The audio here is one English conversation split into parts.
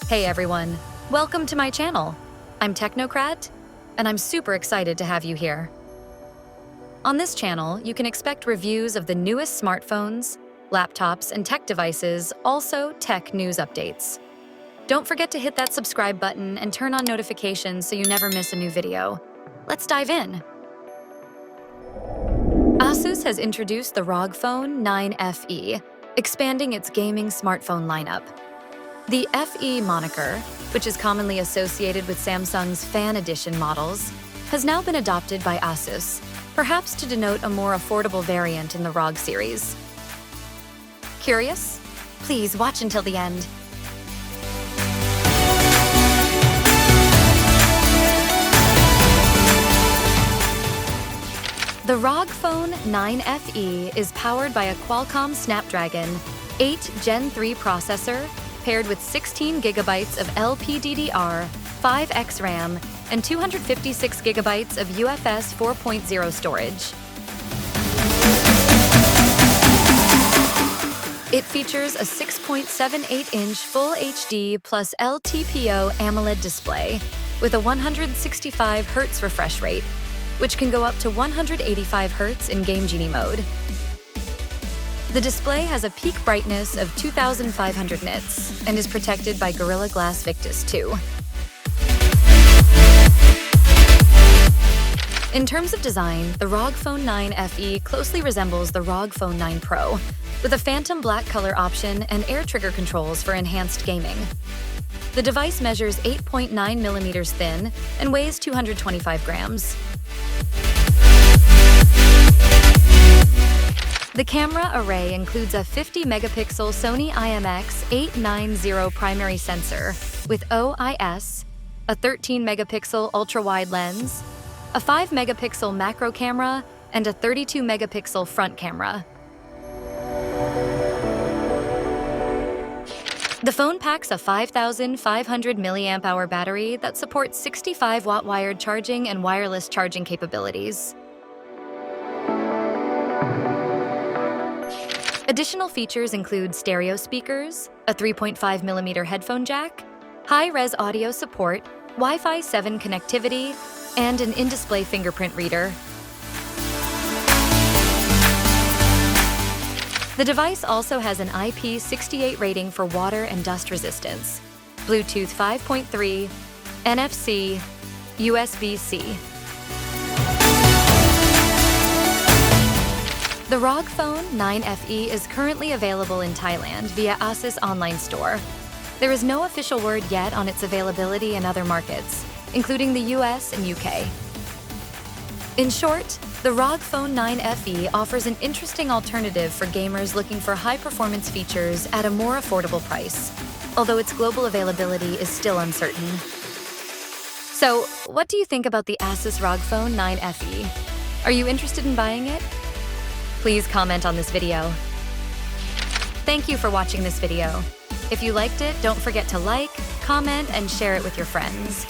Hey everyone, welcome to my channel. I'm TechnoCradt, and I'm super excited to have you here. On this channel, you can expect reviews of the newest smartphones, laptops, and tech devices, also tech news updates. Don't forget to hit that subscribe button and turn on notifications so you never miss a new video. Let's dive in. Asus has introduced the ROG Phone 9 FE, expanding its gaming smartphone lineup. The FE moniker, which is commonly associated with Samsung's Fan Edition models, has now been adopted by Asus, perhaps to denote a more affordable variant in the ROG series. Curious? Please watch until the end. The ROG Phone 9 FE is powered by a Qualcomm Snapdragon 8 Gen 3 processor paired with 16 gigabytes of LPDDR, 5X RAM, and 256 gigabytes of UFS 4.0 storage. It features a 6.78-inch Full HD plus LTPO AMOLED display with a 165 Hz refresh rate, which can go up to 185 Hz in Game Genie mode. The display has a peak brightness of 2,500 nits and is protected by Gorilla Glass Victus 2. In terms of design, the ROG Phone 9 FE closely resembles the ROG Phone 9 Pro, with a phantom black color option and air trigger controls for enhanced gaming. The device measures 8.9 millimeters thin and weighs 225 grams. The camera array includes a 50-megapixel Sony IMX890 primary sensor with OIS, a 13-megapixel ultra-wide lens, a 5-megapixel macro camera, and a 32-megapixel front camera. The phone packs a 5,500 mAh battery that supports 65-watt wired charging and wireless charging capabilities. Additional features include stereo speakers, a 3.5mm headphone jack, high-res audio support, Wi-Fi 7 connectivity, and an in-display fingerprint reader. The device also has an IP68 rating for water and dust resistance, Bluetooth 5.3, NFC, USB-C. The ROG Phone 9 FE is currently available in Thailand via Asus online store. There is no official word yet on its availability in other markets, including the US and UK. In short, the ROG Phone 9 FE offers an interesting alternative for gamers looking for high-performance features at a more affordable price, although its global availability is still uncertain. So, what do you think about the Asus ROG Phone 9 FE? Are you interested in buying it? Please comment on this video. Thank you for watching this video. If you liked it, don't forget to like, comment, and share it with your friends.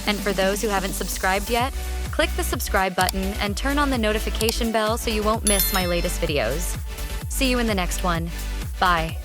And for those who haven't subscribed yet, click the subscribe button and turn on the notification bell so you won't miss my latest videos. See you in the next one. Bye.